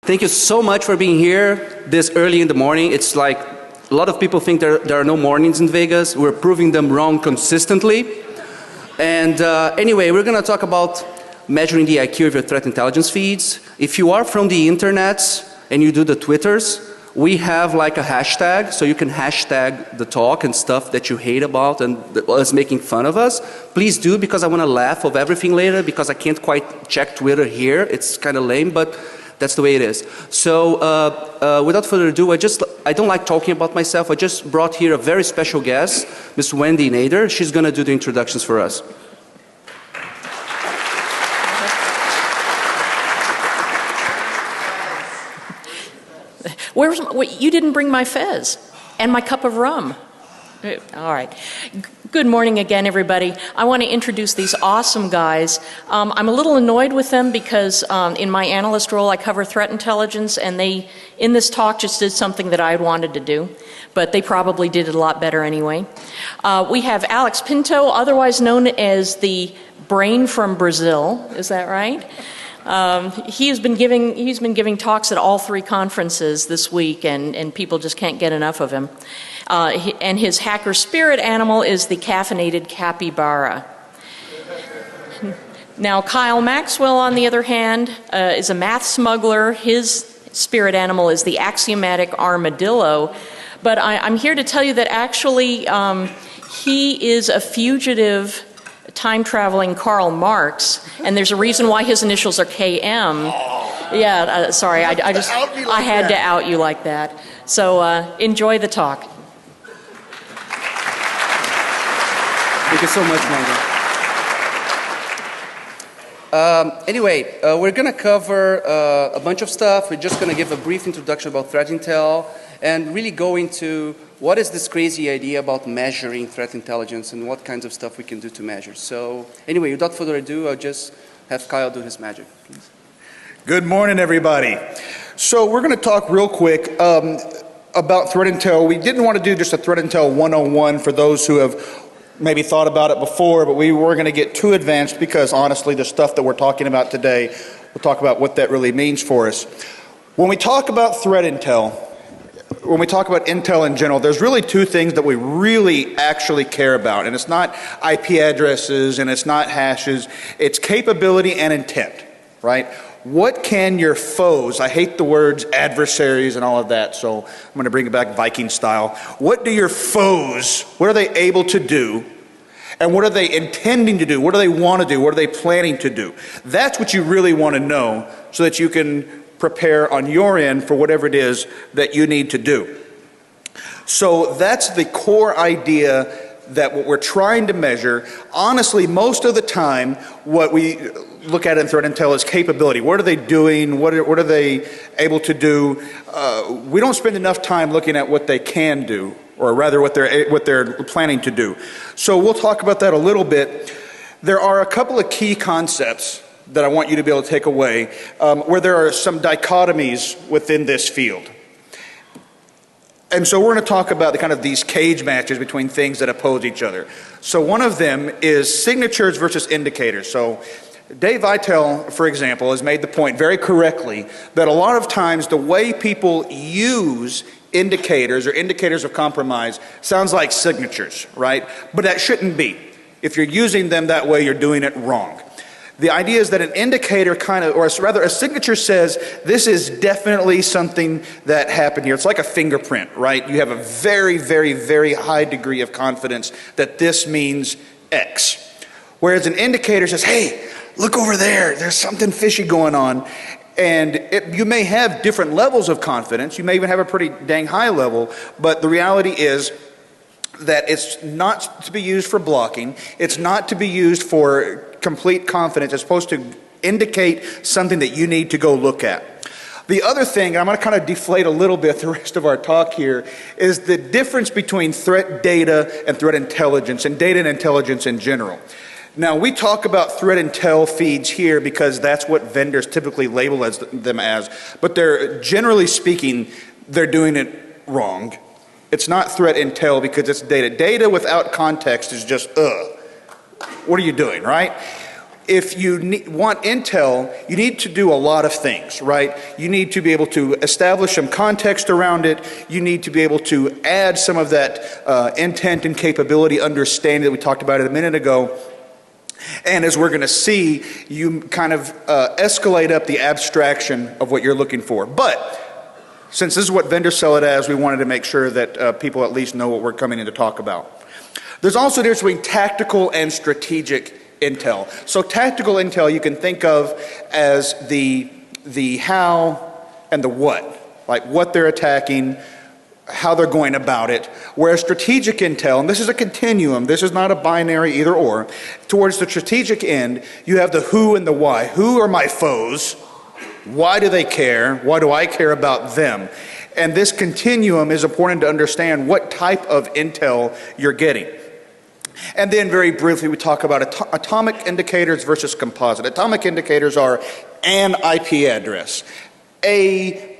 Thank you so much for being here this early in the morning. It's like a lot of people think there are no mornings in Vegas. We're proving them wrong consistently. And anyway, we're going to talk about measuring the IQ of your threat intelligence feeds. If you are from the internets and you do the Twitters, we have like a hashtag, so you can hashtag the talk and stuff that you hate about and us making fun of us. Please do, because I want to laugh of everything later, because I can't quite check Twitter here. It's kind of lame, but that's the way it is. So without further ado, I don't like talking about myself. I just brought here a very special guest, Ms. Wendy Nader. She's going to do the introductions for us. You didn't bring my fez and my cup of rum. All right. Good morning again, everybody. I want to introduce these awesome guys. I'm a little annoyed with them because in my analyst role, I cover threat intelligence, and they, in this talk, just did something that I wanted to do, but they probably did it a lot better anyway. We have Alex Pinto, otherwise known as the brain from Brazil. Is that right? He's been giving talks at all 3 conferences this week, and people just can't get enough of him. And his hacker spirit animal is the caffeinated capybara. Now, Kyle Maxwell, on the other hand, is a math smuggler. His spirit animal is the axiomatic armadillo. But I'm here to tell you that actually he is a fugitive time-traveling Karl Marx, and there's a reason why his initials are KM. Yeah, sorry, I had to out you like that. So enjoy the talk. Thank you so much, Manga. Anyway, we're going to cover a bunch of stuff. We're just going to give a brief introduction about threat intel and really go into what is this crazy idea about measuring threat intelligence and what kinds of stuff we can do to measure. So anyway, without further ado, I'll just have Kyle do his magic, please. Good morning, everybody. So we're going to talk real quick about threat intel. We didn't want to do just a threat intel 101 for those who have maybe thought about it before, but we were going to get too advanced because honestly the stuff that we're talking about today, we'll talk about what that really means for us. When we talk about threat intel, when we talk about intel in general, there's really 2 things that we really actually care about, and it's not IP addresses and it's not hashes, it's capability and intent, right? What can your foes, I hate the words adversaries and all of that, so I'm going to bring it back Viking style. What do your foes, what are they able to do, and what are they intending to do? What do they want to do? What are they planning to do? That's what you really want to know so that you can prepare on your end for whatever it is that you need to do. So that's the core idea, that what we're trying to measure. Honestly, most of the time, what we look at in threat intel is capability. What are they doing? What are they able to do? We don't spend enough time looking at what they can do, or rather what they're planning to do. So we'll talk about that a little bit. There are a couple of key concepts that I want you to be able to take away, where there are some dichotomies within this field. And so we're going to talk about the kind of these cage matches between things that oppose each other. So one of them is signatures versus indicators. So Dave Vitale, for example, has made the point very correctly that a lot of times the way people use indicators or indicators of compromise sounds like signatures, right? But that shouldn't be. If you're using them that way, you're doing it wrong. The idea is that an indicator or rather a signature says this is definitely something that happened here. It's like a fingerprint, right? You have a very, very, very high degree of confidence that this means X. Whereas an indicator says, hey, look over there, there's something fishy going on. And you may have different levels of confidence. You may even have a pretty dang high level, but the reality is that it's not to be used for blocking. It's not to be used for complete confidence. It's supposed to indicate something that you need to go look at. The other thing, and I'm going to kind of deflate a little bit the rest of our talk here, is the difference between threat data and threat intelligence, and data and intelligence in general. Now, we talk about threat intel feeds here because that's what vendors typically label them as, but they're, generally speaking, they're doing it wrong. It's not threat intel because it's data. Data without context is just, what are you doing, right? if you want intel, you need to do a lot of things, right? You need to be able to establish some context around it. You need to be able to add some of that intent and capability understanding that we talked about a minute ago. And as we're going to see, you kind of escalate up the abstraction of what you're looking for. But since this is what vendors sell it as, we wanted to make sure that people at least know what we're coming in to talk about. There's also a difference between tactical and strategic intel. So tactical intel you can think of as the how and the what, like what they're attacking, how they're going about it. Whereas strategic intel, and this is a continuum, this is not a binary either or, towards the strategic end, you have the who and the why. Who are my foes? Why do they care? Why do I care about them? And this continuum is important to understand what type of intel you're getting. And then very briefly we talk about atomic indicators versus composite. Atomic indicators are an IP address, a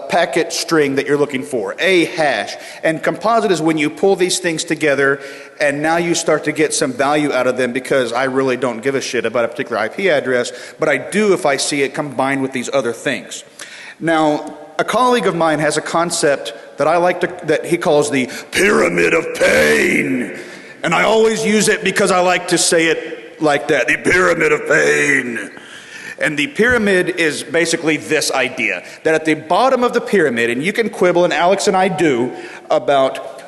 packet string that you're looking for, a hash. And composite is when you pull these things together and now you start to get some value out of them because I really don't give a shit about a particular IP address, but I do if I see it combined with these other things. Now, a colleague of mine has a concept that I like to, that he calls the pyramid of pain. And I always use it because I like to say it like that, the pyramid of pain. And the pyramid is basically this idea, that at the bottom of the pyramid, and you can quibble, and Alex and I do, about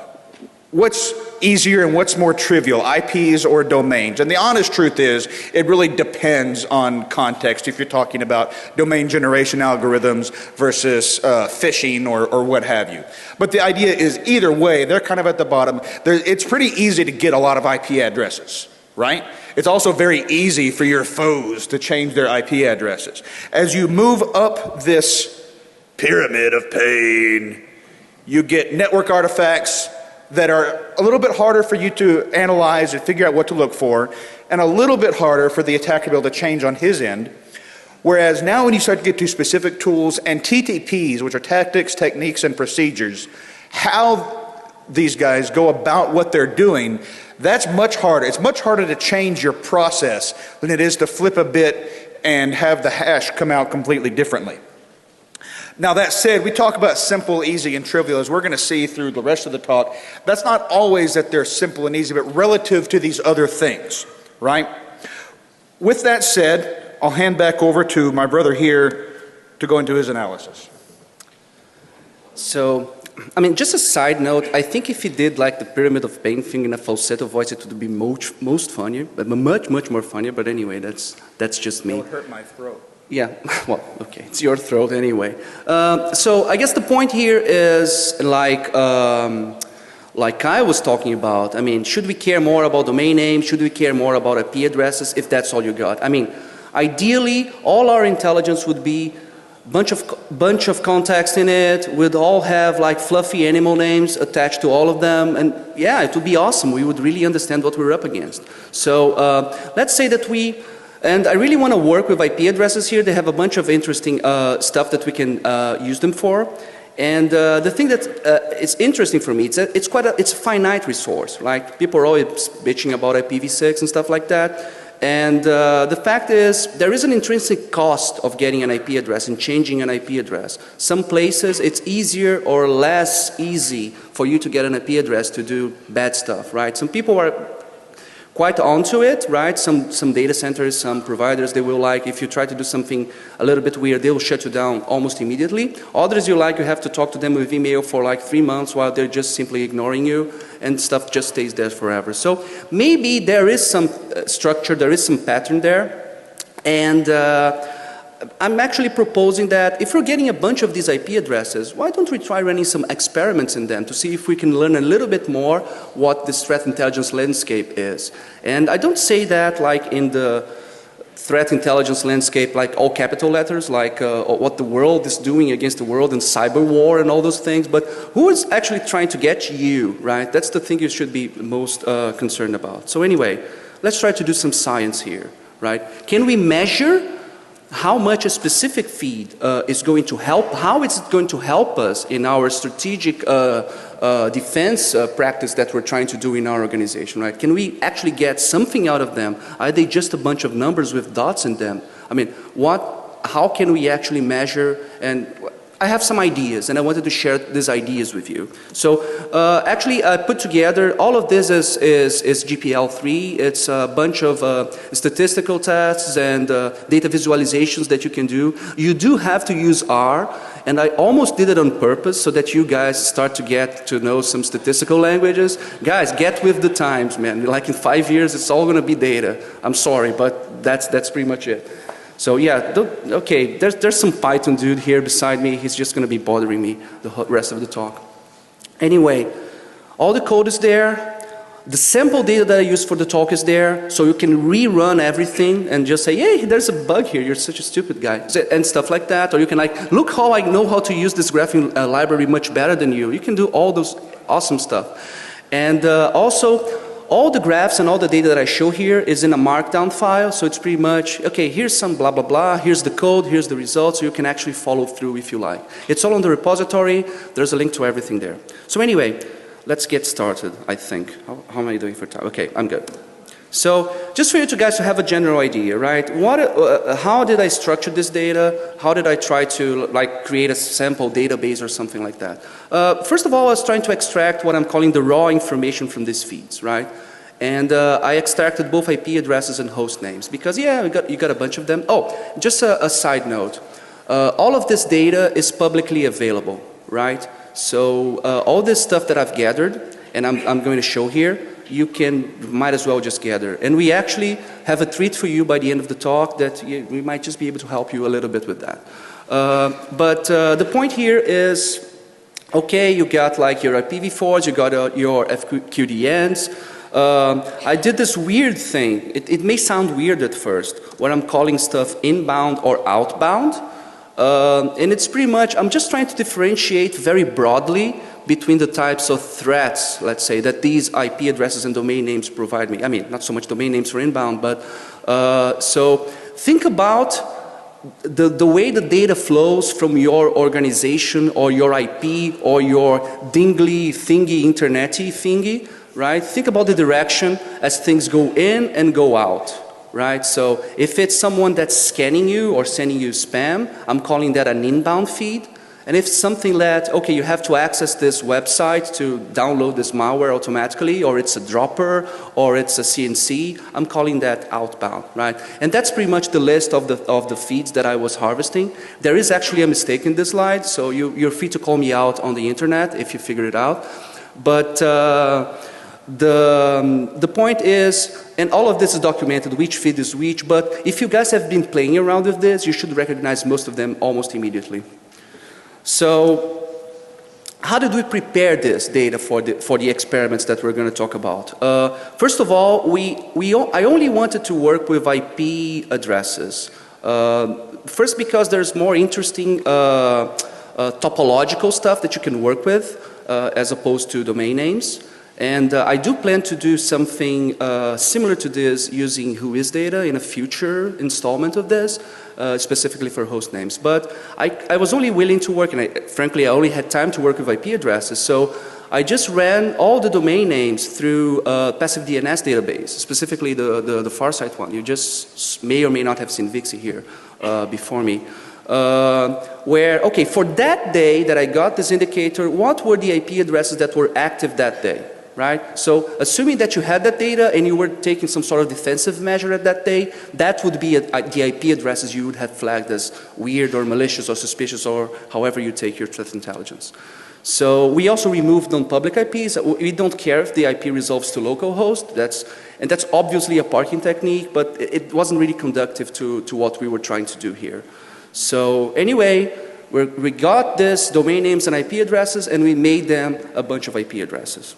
what's easier and what's more trivial, IPs or domains. And the honest truth is, it really depends on context if you're talking about domain generation algorithms versus phishing or what have you. But the idea is either way, they're kind of at the bottom. It's pretty easy to get a lot of IP addresses, right? It's also very easy for your foes to change their IP addresses. As you move up this pyramid of pain, you get network artifacts that are a little bit harder for you to analyze and figure out what to look for, and a little bit harder for the attacker to be able to change on his end. Whereas now when you start to get to specific tools and TTPs, which are tactics, techniques, and procedures, how these guys go about what they're doing, that's much harder. It's much harder to change your process than it is to flip a bit and have the hash come out completely differently. Now that said, we talk about simple, easy, and trivial, as we're going to see through the rest of the talk. That's not always that they're simple and easy, but relative to these other things, right? With that said, I'll hand back over to my brother here to go into his analysis. So, I mean, just a side note, I think if he did like the pyramid of pain thing in a falsetto voice, it would be most funnier, but much more funnier. But anyway, that's just me. It would hurt my throat. Yeah, well, okay, it's your throat anyway. So I guess the point here is like Kai was talking about. I mean, should we care more about domain names? Should we care more about IP addresses if that's all you got? I mean, ideally, all our intelligence would be bunch of contacts in it. We'd all have like fluffy animal names attached to all of them, and yeah, it would be awesome. We would really understand what we're up against. So let's say that and I really want to work with IP addresses here. They have a bunch of interesting stuff that we can use them for. And the thing that is interesting for me, it's a finite resource. Like people are always bitching about IPv6 and stuff like that. And the fact is, there is an intrinsic cost of getting an IP address and changing an IP address. Some places it's easier or less easy for you to get an IP address to do bad stuff, right? Some people are quite onto it, right? Some data centers, some providers, they will like, if you try to do something a little bit weird, they will shut you down almost immediately. Others you have to talk to them with email for like 3 months while they're just simply ignoring you, and stuff just stays there forever. So maybe there is some structure, there is some pattern there, and I'm actually proposing that if we're getting a bunch of these IP addresses, why don't we try running some experiments in them to see if we can learn a little bit more what this threat intelligence landscape is. And I don't say that like in the threat intelligence landscape, like all capital letters, like what the world is doing against the world and cyber war and all those things, but who is actually trying to get you, right? That's the thing you should be most concerned about. So anyway, let's try to do some science here, right? Can we measure how much a specific feed is going to help, how it's going to help us in our strategic defense practice that we're trying to do in our organization, right? Can we actually get something out of them? Are they just a bunch of numbers with dots in them? I mean, how can we actually measure? And I have some ideas, and I wanted to share these ideas with you. So actually, I put together, all of this is GPL3. It's a bunch of statistical tests and data visualizations that you can do. You do have to use R, and I almost did it on purpose so that you guys start to get to know some statistical languages. Guys, get with the times, man. Like in 5 years, it's all going to be data. I'm sorry, but that's pretty much it. So yeah, okay, there's some Python dude here beside me. He's just going to be bothering me the rest of the talk. Anyway, all the code is there. The sample data that I used for the talk is there. So you can rerun everything and just say, hey, there's a bug here. You're such a stupid guy. And stuff like that. Or you can like, look how I know how to use this graphing library much better than you. You can do all those awesome stuff. And also, all the graphs and all the data that I show here is in a markdown file, so it's pretty much, okay, here's some blah, blah, blah, here's the code, here's the results, so you can actually follow through if you like. It's all on the repository, there's a link to everything there. So anyway, let's get started, I think. How am I doing for time? Okay, I'm good. So, just for you guys to have a general idea, right? How did I structure this data? How did I try to like create a sample database or something like that? First of all, I was trying to extract what I'm calling the raw information from these feeds, right? And I extracted both IP addresses and host names because, yeah, you got a bunch of them. Oh, just a side note. All of this data is publicly available, right? So all this stuff that I've gathered, and I'm going to show here, you might as well just gather. And we actually have a treat for you by the end of the talk that we might just be able to help you a little bit with that. But the point here is, okay, you got like your IPv4s, you got your FQDNs. I did this weird thing. It may sound weird at first, where I'm calling stuff inbound or outbound. And it's pretty much, I'm just trying to differentiate very broadly between the types of threats, let's say, that these IP addresses and domain names provide me. I mean, not so much domain names for inbound, but so think about the way the data flows from your organization or your IP or your dingly thingy, internety thingy, right? Think about the direction as things go in and go out, right? So if it's someone that's scanning you or sending you spam, I'm calling that an inbound feed. And if something that, okay, you have to access this website to download this malware automatically, or it's a dropper, or it's a CNC, I'm calling that outbound, right? And that's pretty much the list of the feeds that I was harvesting. There is actually a mistake in this slide, so you're free to call me out on the internet if you figure it out. But the point is, and all of this is documented, which feed is which, but if you guys have been playing around with this, you should recognize most of them almost immediately. So, how did we prepare this data for the experiments that we're going to talk about? First of all, I only wanted to work with IP addresses. First, because there's more interesting topological stuff that you can work with as opposed to domain names. And I do plan to do something similar to this using Whois data in a future installment of this, specifically for host names. But I was only willing to work, and frankly, I only had time to work with IP addresses. So I just ran all the domain names through a passive DNS database, specifically the Farsight one. You just may or may not have seen Vixie here before me. Where, okay, for that day that I got this indicator, what were the IP addresses that were active that day? Right? So assuming that you had that data and you were taking some sort of defensive measure at that day, that would be the IP addresses you would have flagged as weird or malicious or suspicious or however you take your threat intelligence. So we also removed non-public IPs. We don't care if the IP resolves to localhost. And that's obviously a parking technique, but it wasn't really conducive to what we were trying to do here. So anyway, we got this domain names and IP addresses and we made them a bunch of IP addresses.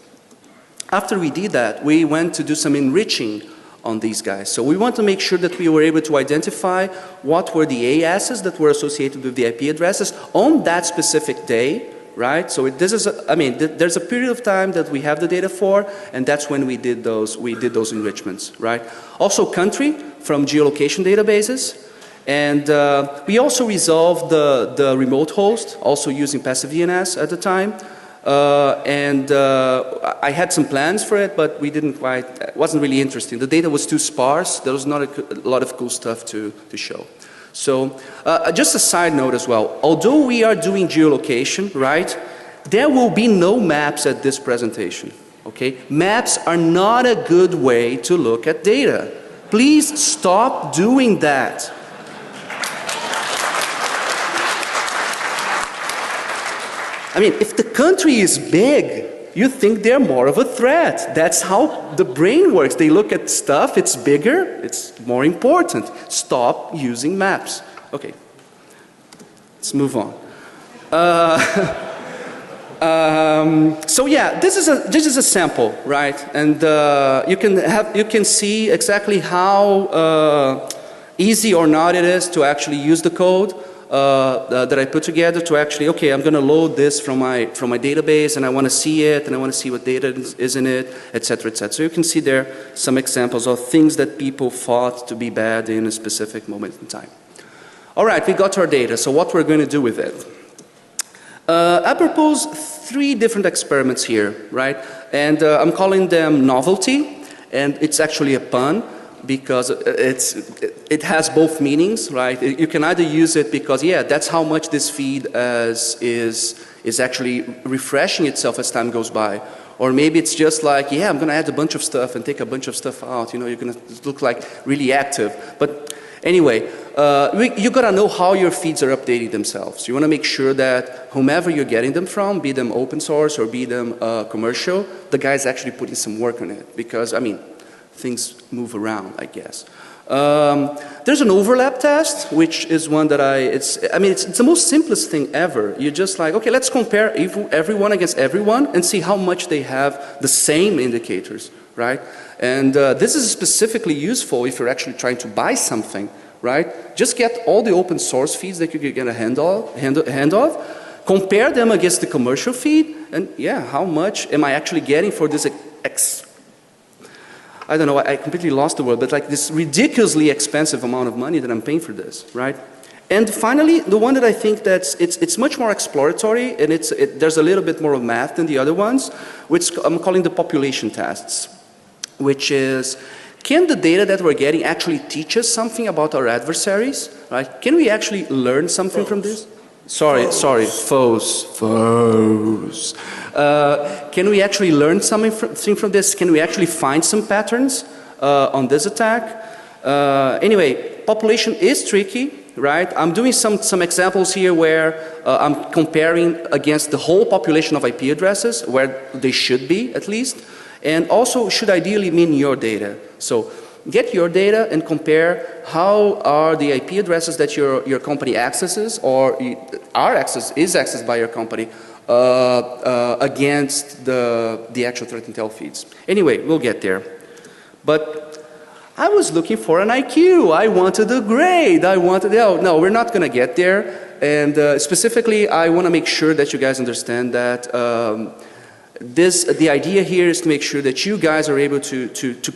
After we did that, we went to do some enriching on these guys. So we want to make sure that we were able to identify what were the aliases that were associated with the IP addresses on that specific day, right? So this is, there's a period of time that we have the data for, and that's when we did those enrichments, right? Also country from geolocation databases. And we also resolved the remote host, also using passive DNS at the time. I had some plans for it, but we didn't quite, it wasn't really interesting. The data was too sparse. There was not a lot of cool stuff to show. So just a side note as well, although we are doing geolocation, right, there will be no maps at this presentation, okay? Maps are not a good way to look at data. Please stop doing that. I mean, if the country is big, you think they're more of a threat. That's how the brain works. They look at stuff, it's bigger, it's more important. Stop using maps. Okay, let's move on. So yeah, this is a sample, right? And you can see exactly how easy or not it is to actually use the code. That I put together to actually, okay, I'm going to load this from my database and I want to see it and I want to see what data is in it, etc., etc. So you can see there some examples of things that people thought to be bad in a specific moment in time. All right, we got our data, so what we're going to do with it. I propose 3 different experiments here, right? And I'm calling them novelty, and it's actually a pun, because it has both meanings, right? You can either use it because, yeah, that's how much this feed is actually refreshing itself as time goes by. Or maybe it's just like, yeah, I'm going to add a bunch of stuff and take a bunch of stuff out. You know, you're going to look like really active. But anyway, you got to know how your feeds are updating themselves. You want to make sure that whomever you're getting them from, be them open source or be them commercial, the guy's actually putting some work on it. Because, I mean, things move around, I guess. There's an overlap test, which is one that it's the most simplest thing ever. You're just like, okay, let's compare everyone against everyone and see how much they have the same indicators, right? And this is specifically useful if you're actually trying to buy something, right? Just get all the open source feeds that you can get a hand of, compare them against the commercial feed, and yeah, how much am I actually getting for this I don't know, I completely lost the word, but like this ridiculously expensive amount of money that I'm paying for this, right? And finally, the one that I think it's much more exploratory and there's a little bit more of math than the other ones, which I'm calling the population tests, which is, can the data that we're getting actually teach us something about our adversaries, right? Can we actually learn something from this? Sorry, foes. Can we actually learn something from this? Can we actually find some patterns on this attack? Anyway, population is tricky, right? I'm doing some examples here where I'm comparing against the whole population of IP addresses, where they should be at least, and also should ideally mean your data. So get your data and compare how are the IP addresses that your company accesses or is accessed by your company against the actual threat intel feeds. Anyway, we'll get there. But I was looking for an IQ. I wanted a grade. No, we're not going to get there. And specifically, I want to make sure that you guys understand that the idea here is to make sure that you guys are able to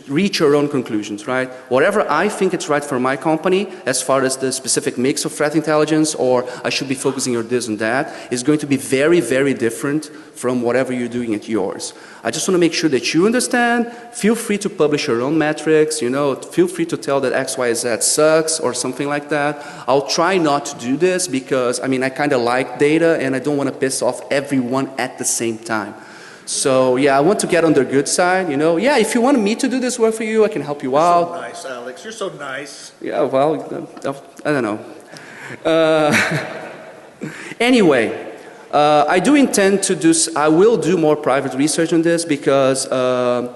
reach your own conclusions, right? Whatever I think it's right for my company, as far as the specific mix of threat intelligence, or I should be focusing on this and that, is going to be very, very different from whatever you're doing at yours. I just want to make sure that you understand. Feel free to publish your own metrics, you know, feel free to tell that X, Y, Z sucks or something like that. I'll try not to do this because, I mean, I kind of like data and I don't want to piss off everyone at the same time. So yeah, I want to get on their good side, you know. Yeah, if you want me to do this work for you, I can help you out. You're so nice, Alex. You're so nice. Yeah, well, I don't know. Anyway, I do intend to do, I will do more private research on this because all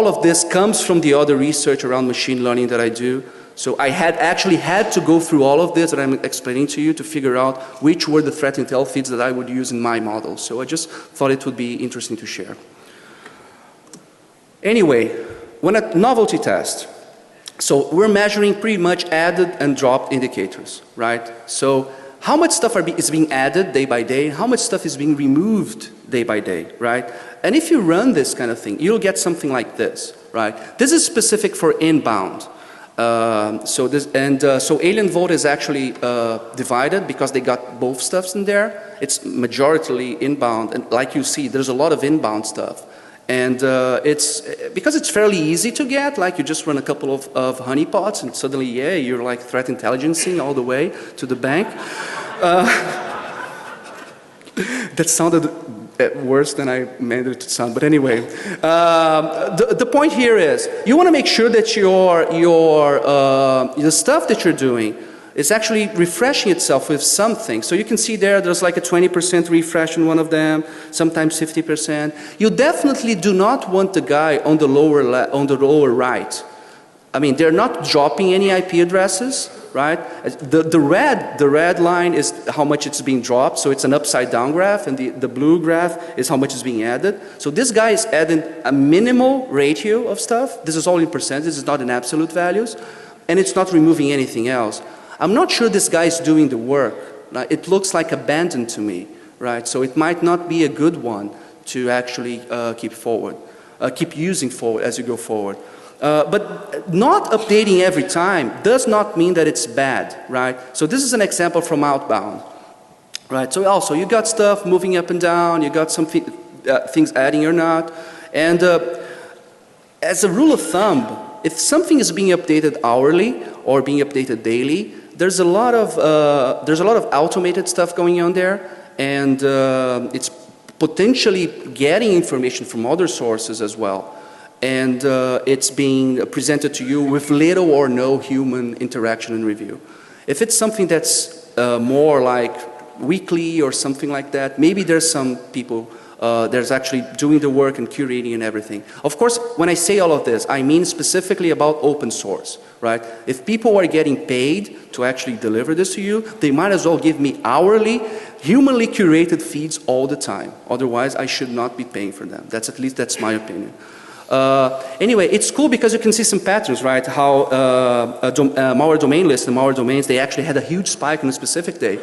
of this comes from the other research around machine learning that I do. So I actually had to go through all of this that I'm explaining to you to figure out which were the threat intel feeds that I would use in my model. So I just thought it would be interesting to share. Anyway, when a novelty test, so we're measuring pretty much added and dropped indicators, right? So how much stuff is being added day by day, how much stuff is being removed day by day, right? And if you run this kind of thing, you'll get something like this, right? This is specific for inbound. So Alien Vote is actually divided because they got both stuffs in there. It's majority inbound, and like you see, there's a lot of inbound stuff. And because it's fairly easy to get, like you just run a couple of honeypots and suddenly, yeah, you're like threat intelligencing all the way to the bank. That sounded worse than I meant it to sound, but anyway. The point here is, you want to make sure that the stuff that you're doing is actually refreshing itself with something. So you can see there's like a 20% refresh in one of them, sometimes 50%. You definitely do not want the guy on the lower right. I mean, they're not dropping any IP addresses, right? The red line is how much it's being dropped, so it's an upside down graph, and the blue graph is how much is being added. So this guy is adding a minimal ratio of stuff. This is all in percentages, it's not in absolute values, and it's not removing anything else. I'm not sure this guy is doing the work. It looks like abandoned to me, right? So it might not be a good one to actually keep using forward as you go forward. But not updating every time does not mean that it's bad, right? So this is an example from outbound, right? So also you got stuff moving up and down, you got some things adding or not, and as a rule of thumb, if something is being updated hourly or being updated daily, there's a lot of automated stuff going on there, and it's potentially getting information from other sources as well. And it's being presented to you with little or no human interaction and review. If it's something that's more like weekly or something like that, maybe there's some people there's actually doing the work and curating and everything. Of course, when I say all of this, I mean specifically about open source, right? If people are getting paid to actually deliver this to you, they might as well give me hourly, humanly curated feeds all the time. Otherwise, I should not be paying for them. At least that's my opinion. Anyway, it's cool because you can see some patterns, right? How malware domain lists and malware domains, they actually had a huge spike on a specific day.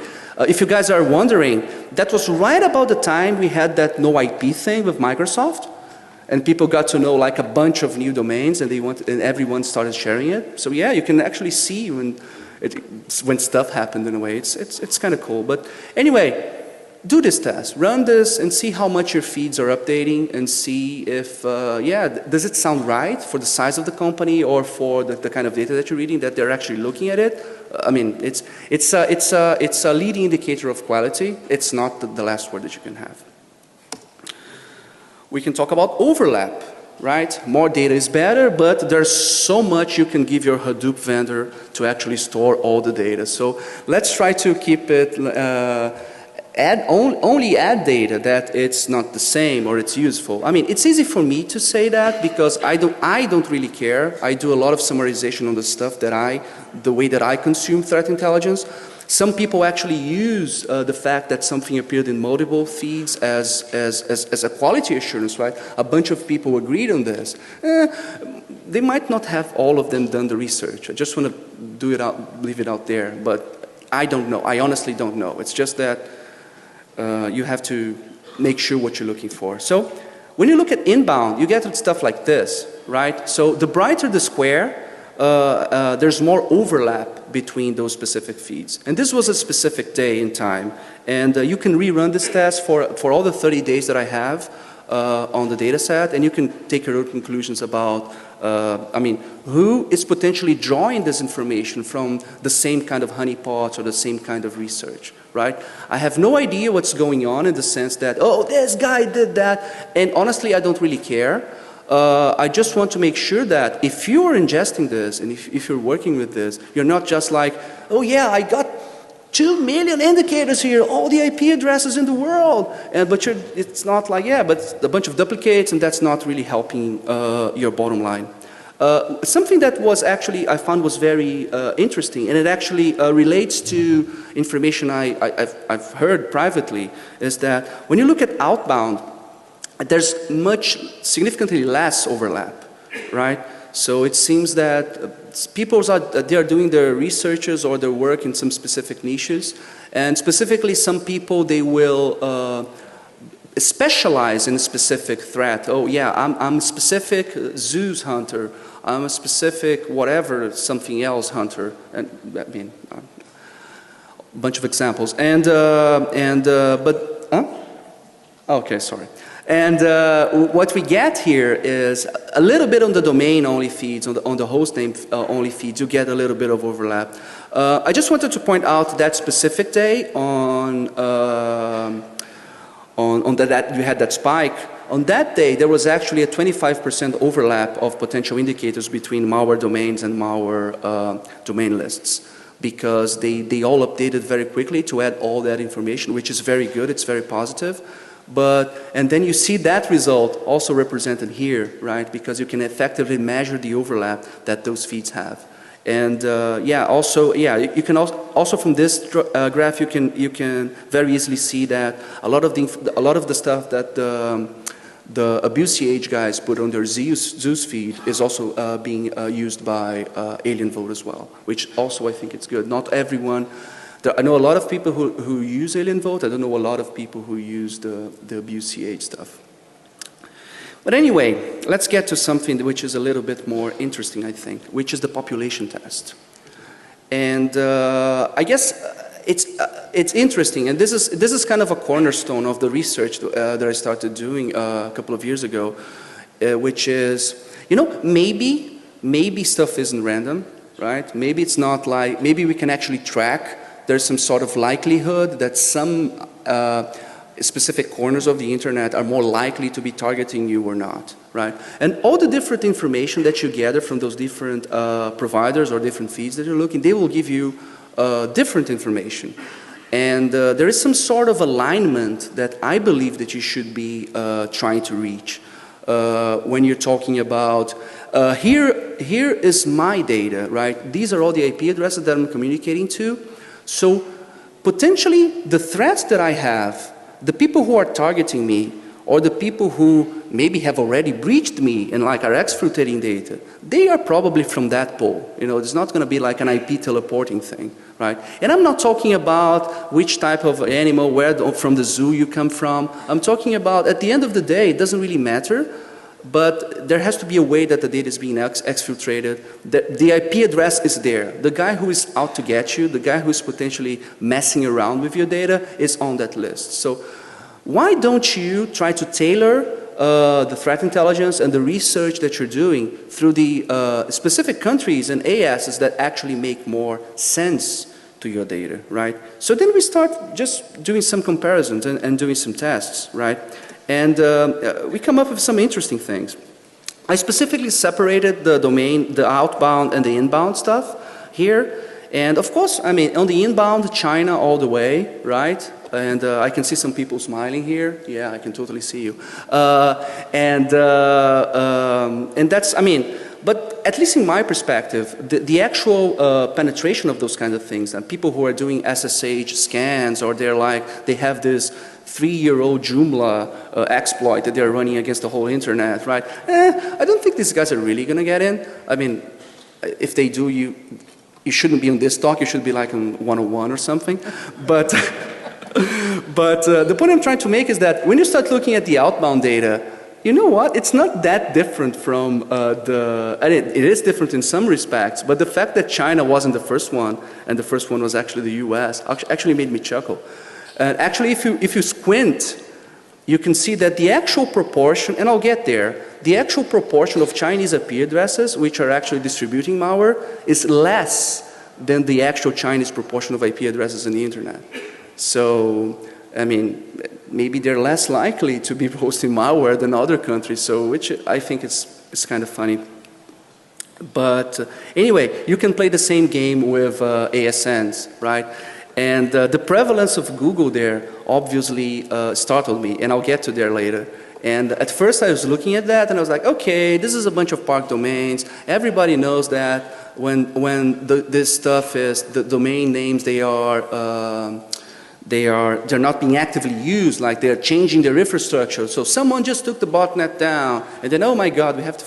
If you guys are wondering, that was right about the time we had that no IP thing with Microsoft, and people got to know like a bunch of new domains, and everyone started sharing it. So yeah, you can actually see when stuff happened in a way. It's kind of cool. But anyway, do this test, run this and see how much your feeds are updating, and see if, does it sound right for the size of the company or for the kind of data that you're reading, that they're actually looking at it. I mean, it's a leading indicator of quality. It's not the last word that you can have. We can talk about overlap, right? More data is better, but there's so much you can give your Hadoop vendor to actually store all the data. So let's try to keep it only add data that it's not the same or it's useful. I mean, it's easy for me to say that because I don't really care. I do a lot of summarization on the stuff the way that I consume threat intelligence. Some people actually use the fact that something appeared in multiple feeds as a quality assurance, right? A bunch of people agreed on this. They might not have all of them done the research. I just want to leave it out there, but I don't know. I honestly don't know. It's just that you have to make sure what you're looking for. So when you look at inbound, you get stuff like this, right? So the brighter the square, there's more overlap between those specific feeds. And this was a specific day in time. And you can rerun this test for all the 30 days that I have on the data set, and you can take your own conclusions about, who is potentially drawing this information from the same kind of honeypots or the same kind of research, right? I have no idea what's going on in the sense that, oh, this guy did that, and honestly, I don't really care. I just want to make sure that if you are ingesting this and if you're working with this, you're not just like, oh yeah, I got 2 million indicators here, all the IP addresses in the world. But it's not like, yeah, but a bunch of duplicates, and that's not really helping your bottom line. Something that was actually, I found was very interesting, and it actually relates to information I've heard privately, is that when you look at outbound, there's significantly less overlap, right? So it seems that people they are doing their researches or their work in some specific niches, and specifically some people, they will specialize in a specific threat. Oh yeah, I'm a specific Zeus hunter. I'm a specific whatever, something else hunter. And I mean, a bunch of examples. Okay, sorry. And what we get here is a little bit on the domain only feeds, on the host name only feeds, you get a little bit of overlap. I just wanted to point out that specific day that you had that spike. On that day, there was actually a 25% overlap of potential indicators between malware domains and malware domain lists, because they all updated very quickly to add all that information, which is very good, it's very positive. And then you see that result also represented here, right? Because you can effectively measure the overlap that those feeds have. And you can also from this graph you can very easily see that a lot of the stuff that the AbuseCH guys put on their Zeus feed is also being used by AlienVote as well, which also I think it's good. Not everyone. I know a lot of people who use AlienVote. I don't know a lot of people who use the AbuseCH stuff. But anyway, let's get to something which is a little bit more interesting, I think, which is the population test. And I guess it's interesting, and this is kind of a cornerstone of the research that I started doing a couple of years ago, which is, maybe stuff isn't random, right? Maybe it's not like, maybe we can actually track. There's some sort of likelihood that some specific corners of the internet are more likely to be targeting you or not, right? And all the different information that you gather from those different providers or different feeds that you're looking, they will give you different information. And there is some sort of alignment that I believe that you should be trying to reach when you're talking about, here is my data, right? These are all the IP addresses that I'm communicating to. So potentially the threats that I have, the people who are targeting me, or the people who maybe have already breached me and like are exfiltrating data, they are probably from that pool. It's not going to be like an IP teleporting thing, right? And I'm not talking about which type of animal, where from the zoo you come from. I'm talking about, at the end of the day, it doesn't really matter, but there has to be a way that the data is being exfiltrated. The IP address is there. The guy who is out to get you, the guy who is potentially messing around with your data is on that list. So why don't you try to tailor the threat intelligence and the research that you're doing through the specific countries and ASs that actually make more sense to your data, right? So then we start just doing some comparisons and doing some tests, right? And we come up with some interesting things. I specifically separated the domain, the outbound and the inbound stuff here. And of course, I mean, on the inbound, China all the way, right? And I can see some people smiling here. Yeah, I can totally see you. And that's, I mean, but at least in my perspective, the actual penetration of those kinds of things, and people who are doing SSH scans, or they have this 3-year-old Joomla exploit that they're running against the whole internet, right? I don't think these guys are really going to get in. I mean, if they do, you shouldn't be on this talk. You should be like on 101 or something. But the point I'm trying to make is that when you start looking at the outbound data, you know what? It's not that different from it is different in some respects, but the fact that China wasn't the first one, and the first one was actually the US, actually made me chuckle. And actually, if you squint, you can see that the actual proportion, and I'll get there, the actual proportion of Chinese IP addresses which are actually distributing malware is less than the actual Chinese proportion of IP addresses in the internet. So, I mean, maybe they're less likely to be hosting malware than other countries, so which I think is kind of funny. But anyway, you can play the same game with ASNs, right? And the prevalence of Google there obviously startled me, and I'll get to there later. And at first I was looking at that and I was like, okay, this is a bunch of parked domains. Everybody knows that when this stuff is, the domain names, they're not being actively used, like they're changing their infrastructure. So someone just took the botnet down, and then, oh my God, we have to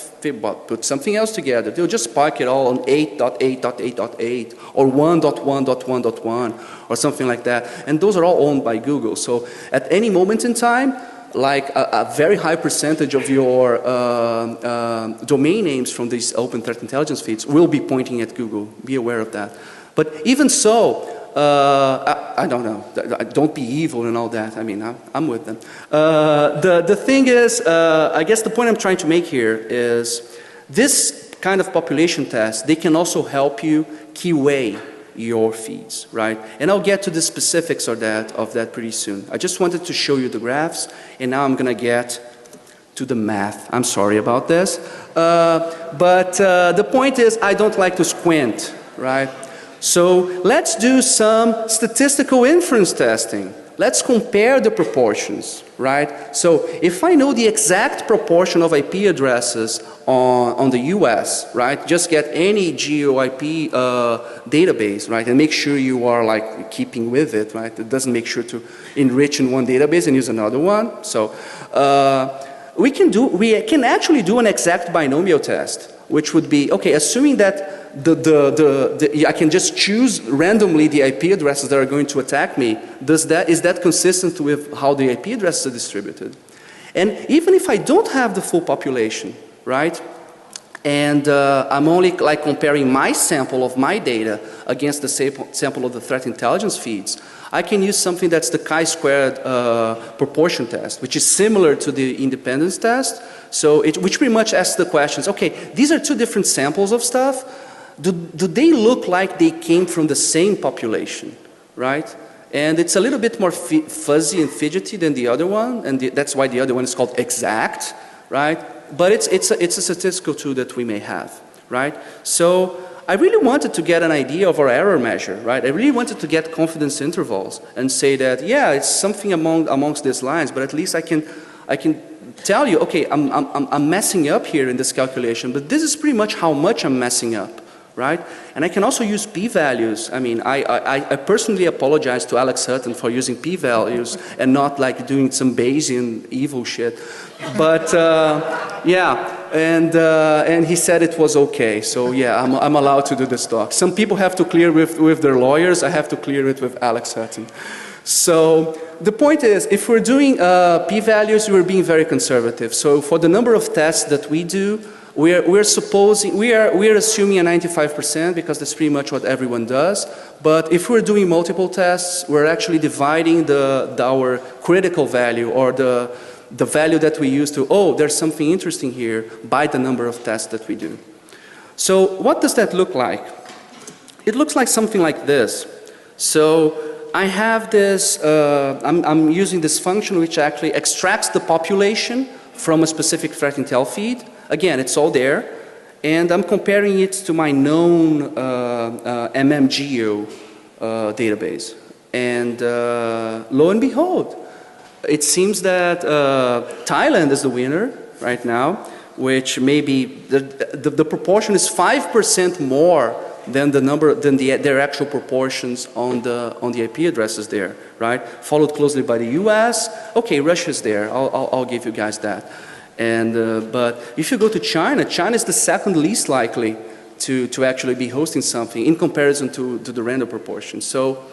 put something else together. They'll just park it all on 8.8.8.8 or 1.1.1.1 or something like that. And those are all owned by Google. So at any moment in time, like a very high percentage of your domain names from these open threat intelligence feeds will be pointing at Google. Be aware of that. But even so, I don't know. Don't be evil and all that. I mean, I'm with them. The thing is, I guess the point I'm trying to make here is this kind of population test, they can also help you keyway your feeds, right? And I'll get to the specifics of that pretty soon. I just wanted to show you the graphs, and now I'm gonna get to the math. I'm sorry about this. But the point is, I don't like to squint, right? So let's do some statistical inference testing. Let's compare the proportions, right? So if I know the exact proportion of IP addresses on the US, right? Just get any GeoIP database, right? And make sure you are like keeping with it, right? It doesn't make sure to enrich in one database and use another one. So we can actually do an exact binomial test, which would be, okay, assuming that I can just choose randomly the IP addresses that are going to attack me. Is that consistent with how the IP addresses are distributed? And even if I don't have the full population, right? And I'm only like comparing my sample of my data against the sample of the threat intelligence feeds, I can use something that's the chi-squared proportion test, which is similar to the independence test. So which pretty much asks the questions, okay, these are two different samples of stuff. Do they look like they came from the same population, right? And it's a little bit more fuzzy and fidgety than the other one, and that's why the other one is called exact, right? But it's a statistical tool that we may have, right? So I really wanted to get an idea of our error measure, right? I really wanted to get confidence intervals and say that, yeah, it's something amongst these lines, but at least I can tell you, okay, I'm messing up here in this calculation, but this is pretty much how much I'm messing up, right? And I can also use p-values. I mean, I personally apologize to Alex Hutton for using p-values and not like doing some Bayesian evil shit. But yeah, and he said it was okay. So yeah, I'm allowed to do this talk. Some people have to clear with their lawyers. I have to clear it with Alex Hutton. So the point is, if we're doing p-values, we're being very conservative. So for the number of tests that we do, we're assuming a 95% because that's pretty much what everyone does. But if we're doing multiple tests, we're actually dividing our critical value or the value that we use to, oh, there's something interesting here, by the number of tests that we do. So what does that look like? It looks like something like this. So I have this, I'm using this function which actually extracts the population from a specific threat intel feed. Again, it's all there, and I'm comparing it to my known MMGeo database. And lo and behold, it seems that Thailand is the winner right now, which maybe the proportion is 5% more than their actual proportions on the IP addresses there, right? Followed closely by the US. Okay, Russia's there. I'll give you guys that. And but if you go to China, China is the second least likely to actually be hosting something in comparison to the random proportion. So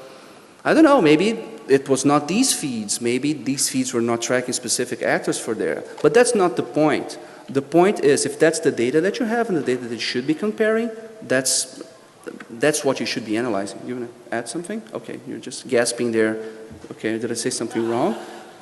I don't know, maybe it was not these feeds. Maybe these feeds were not tracking specific actors for there. But that's not the point. The point is, if that's the data that you have and the data that you should be comparing, that's what you should be analyzing. You want to add something? Okay, you're just gasping there. Okay, did I say something wrong?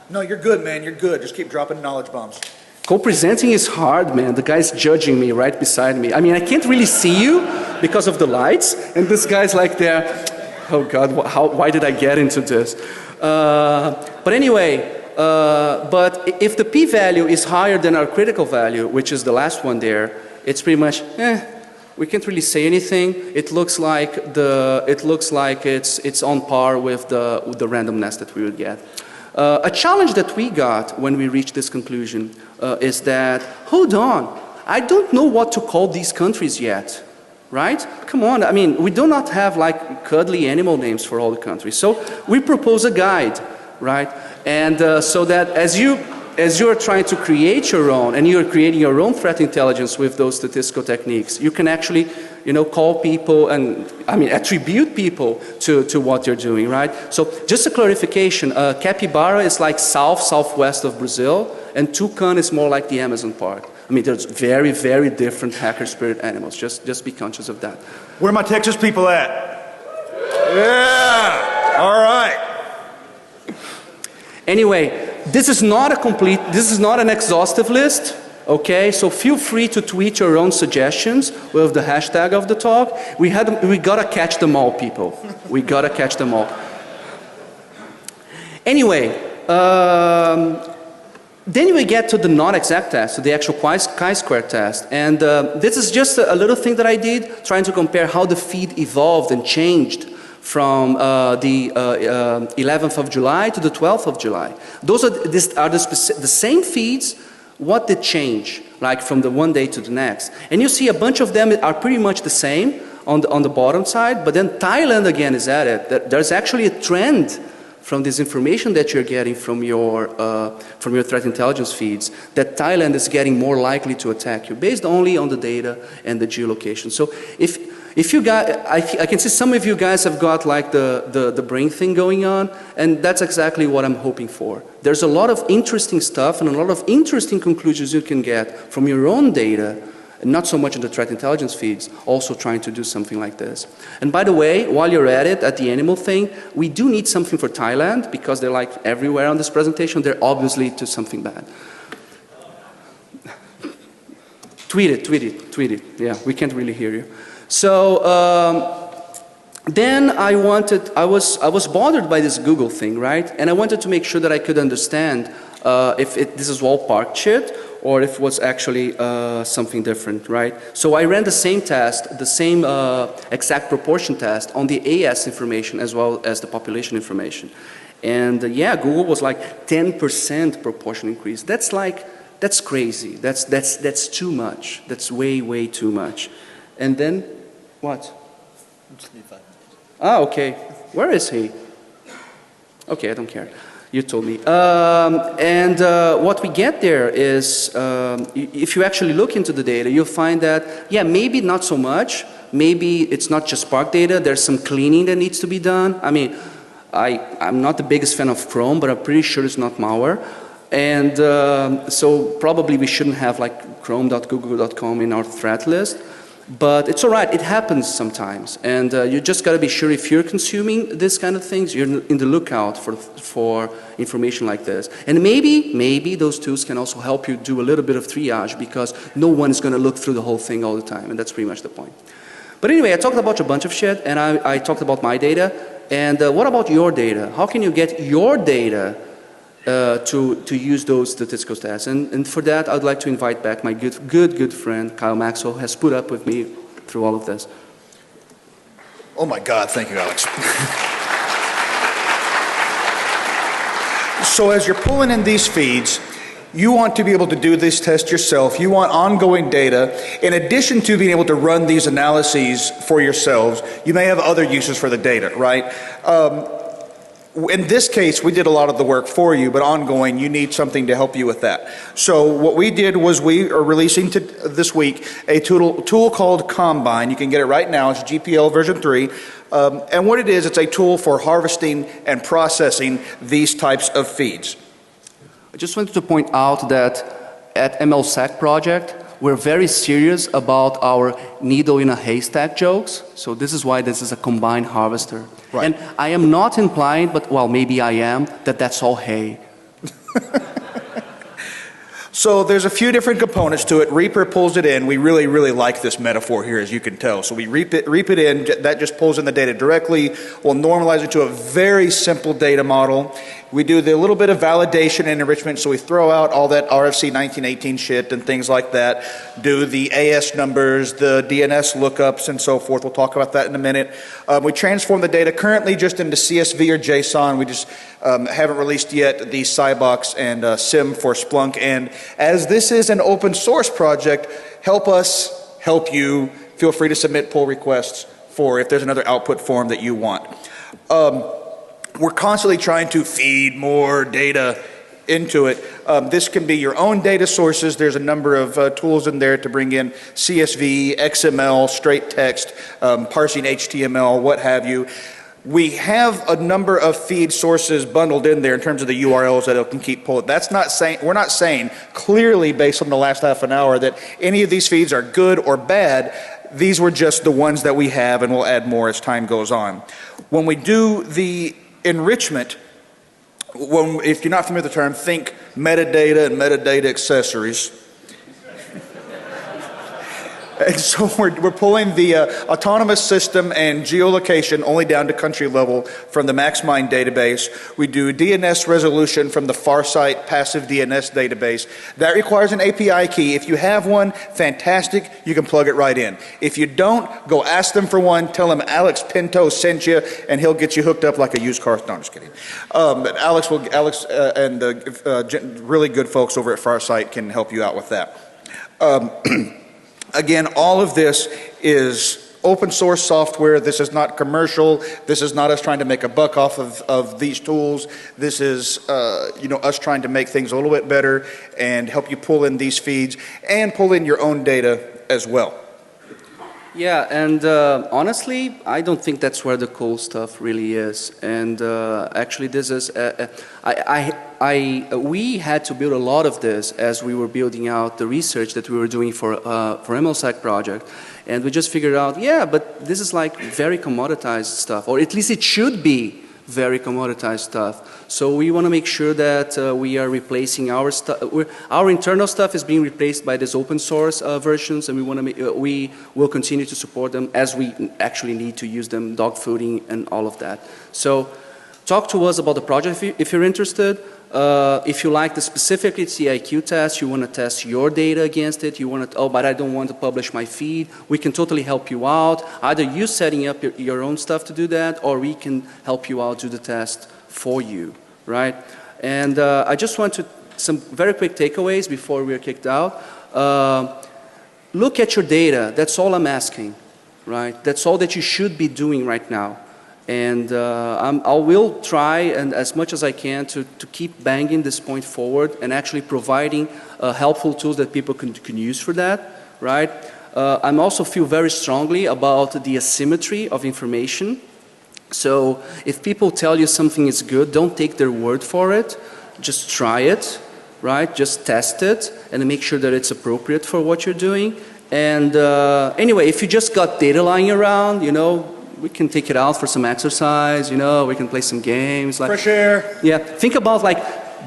No, you're good, man. You're good. Just keep dropping knowledge bombs. Co-presenting is hard, man. The guy's judging me right beside me. I mean, I can't really see you because of the lights, and this guy's like there, oh God, why did I get into this? But anyway, but if the p-value is higher than our critical value, which is the last one there, it's pretty much, we can't really say anything. It looks like it's on par with the randomness that we would get. A challenge that we got when we reached this conclusion is that, hold on, I don't know what to call these countries yet, right? Come on, I mean, we do not have like cuddly animal names for all the countries. So we propose a guide, right? And so that as you as you're trying to create your own, and you're creating your own threat intelligence with those statistical techniques, you can actually, you know, call people and, I mean, attribute people to what you're doing, right? So just a clarification, capybara is like southwest of Brazil, and toucan is more like the Amazon part. I mean, there's very, very different hacker spirit animals. Just be conscious of that. Where are my Texas people at? Yeah, all right. Anyway, this is not an exhaustive list, okay? So feel free to tweet your own suggestions with the hashtag of the talk. We gotta catch them all, people. We gotta catch them all. Anyway, then we get to the non-exact test, to the actual chi-square test. And this is just a little thing that I did, trying to compare how the feed evolved and changed from the 11th of July to the 12th of July. Those are the same feeds. What did change, like from the one day to the next? And you see a bunch of them are pretty much the same on the bottom side, but then Thailand again is added. There's actually a trend from this information that you're getting from your threat intelligence feeds, that Thailand is getting more likely to attack you based only on the data and the geolocation. So if you guys, I can see some of you guys have got like the brain thing going on, and that's exactly what I'm hoping for. There's a lot of interesting stuff and a lot of interesting conclusions you can get from your own data, and not so much in the threat intelligence feeds, also trying to do something like this. And by the way, while you're at it, at the animal thing, we do need something for Thailand, because they're like everywhere on this presentation, they're obviously to something bad. Tweet it. Yeah, we can't really hear you. So then I was bothered by this Google thing, right? And I wanted to make sure that I could understand if this is all parked shit, or if it was actually something different, right? So I ran the same test, the same exact proportion test on the AS information as well as the population information. And yeah, Google was like 10% proportion increase. That's crazy. That's too much. That's way too much. And then, what? Ah, okay. Where is he? Okay, I don't care. You told me. What we get there is, if you actually look into the data, you'll find that, yeah, maybe not so much. Maybe it's not just Spark data. There's some cleaning that needs to be done. I mean, I'm not the biggest fan of Chrome, but I'm pretty sure it's not malware. And so probably we shouldn't have like chrome.google.com in our threat list. But it's all right, it happens sometimes. And you just got to be sure if you're consuming this kind of things, you're in the lookout for information like this. And maybe those tools can also help you do a little bit of triage, because no one is going to look through the whole thing all the time. And that's pretty much the point. But anyway, I talked about a bunch of shit, and I talked about my data. And what about your data? How can you get your data to use those statistical stats? And for that, I'd like to invite back my good friend, Kyle Maxwell, who has put up with me through all of this. Oh my God, thank you, Alex. So as you're pulling in these feeds, you want to be able to do this test yourself. You want ongoing data. In addition to being able to run these analyses for yourselves, you may have other uses for the data, right? In this case, we did a lot of the work for you, but ongoing, you need something to help you with that. So what we did was we are releasing this week a tool called Combine. You can get it right now. It's GPL version 3. And what it is, it's a tool for harvesting and processing these types of feeds. I just wanted to point out that at MLSec project, we're very serious about our needle in a haystack jokes. So this is why this is a combined harvester. Right. And I am not implying, but well, maybe I am, that that's all hay. So there's a few different components to it. Reaper pulls it in. We really like this metaphor here, as you can tell. So we reap it in. That just pulls in the data directly. We'll normalize it to a very simple data model. We do the little bit of validation and enrichment, so we throw out all that RFC 1918 shit and things like that, do the AS numbers, the DNS lookups, and so forth. We'll talk about that in a minute. We transform the data currently just into CSV or JSON. We just haven't released yet the Cybox and SIEM for Splunk. And as this is an open source project, help us help you. Feel free to submit pull requests for if there's another output form that you want. We're constantly trying to feed more data into it. This can be your own data sources. There's a number of tools in there to bring in CSV, XML, straight text, parsing HTML, what have you. We have a number of feed sources bundled in there in terms of the URLs that it can keep pulling. That's not saying, we're not saying clearly based on the last half an hour that any of these feeds are good or bad. These were just the ones that we have, and we'll add more as time goes on. When we do the enrichment, if you're not familiar with the term, think metadata and metadata accessories. And so we're pulling the autonomous system and geolocation only down to country level from the MaxMind database. We do DNS resolution from the Farsight passive DNS database. That requires an API key. If you have one, fantastic, you can plug it right in. If you don't, go ask them for one, tell them Alex Pinto sent you, and he'll get you hooked up like a used car. No, I'm just kidding. But Alex and the really good folks over at Farsight can help you out with that. Again, all of this is open source software. This is not commercial. This is not us trying to make a buck off of these tools. This is us trying to make things a little bit better and help you pull in these feeds and pull in your own data as well. Yeah, and honestly, I don't think that's where the cool stuff really is. And actually, this is we had to build a lot of this as we were building out the research that we were doing for MLSec project, and we just figured out, yeah, but this is like very commoditized stuff, or at least it should be very commoditized stuff. So we want to make sure that we are replacing our stuff. Our internal stuff is being replaced by these open source versions, and we will continue to support them as we actually need to use them, dog fooding and all of that. So talk to us about the project if you're interested. If you like the specifically CIQ test, you want to test your data against it, you want to, oh, but I don't want to publish my feed, we can totally help you out. Either you setting up your own stuff to do that, or we can help you out do the test for you, right? And I just want to, some very quick takeaways before we're kicked out. Look at your data, that's all I'm asking, right? That's all that you should be doing right now. And I will try, and as much as I can, to keep banging this point forward and actually providing helpful tools that people can use for that, right? I also feel very strongly about the asymmetry of information. So if people tell you something is good, don't take their word for it. Just try it, right? Just test it and make sure that it's appropriate for what you're doing. And anyway, if you just got data lying around, we can take it out for some exercise, we can play some games. Like, fresh air. Yeah, think about like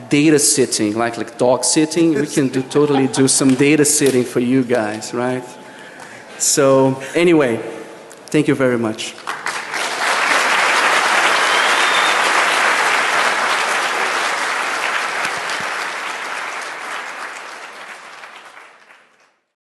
data sitting, like dog sitting. We can totally do some data sitting for you guys, right? So anyway, thank you very much.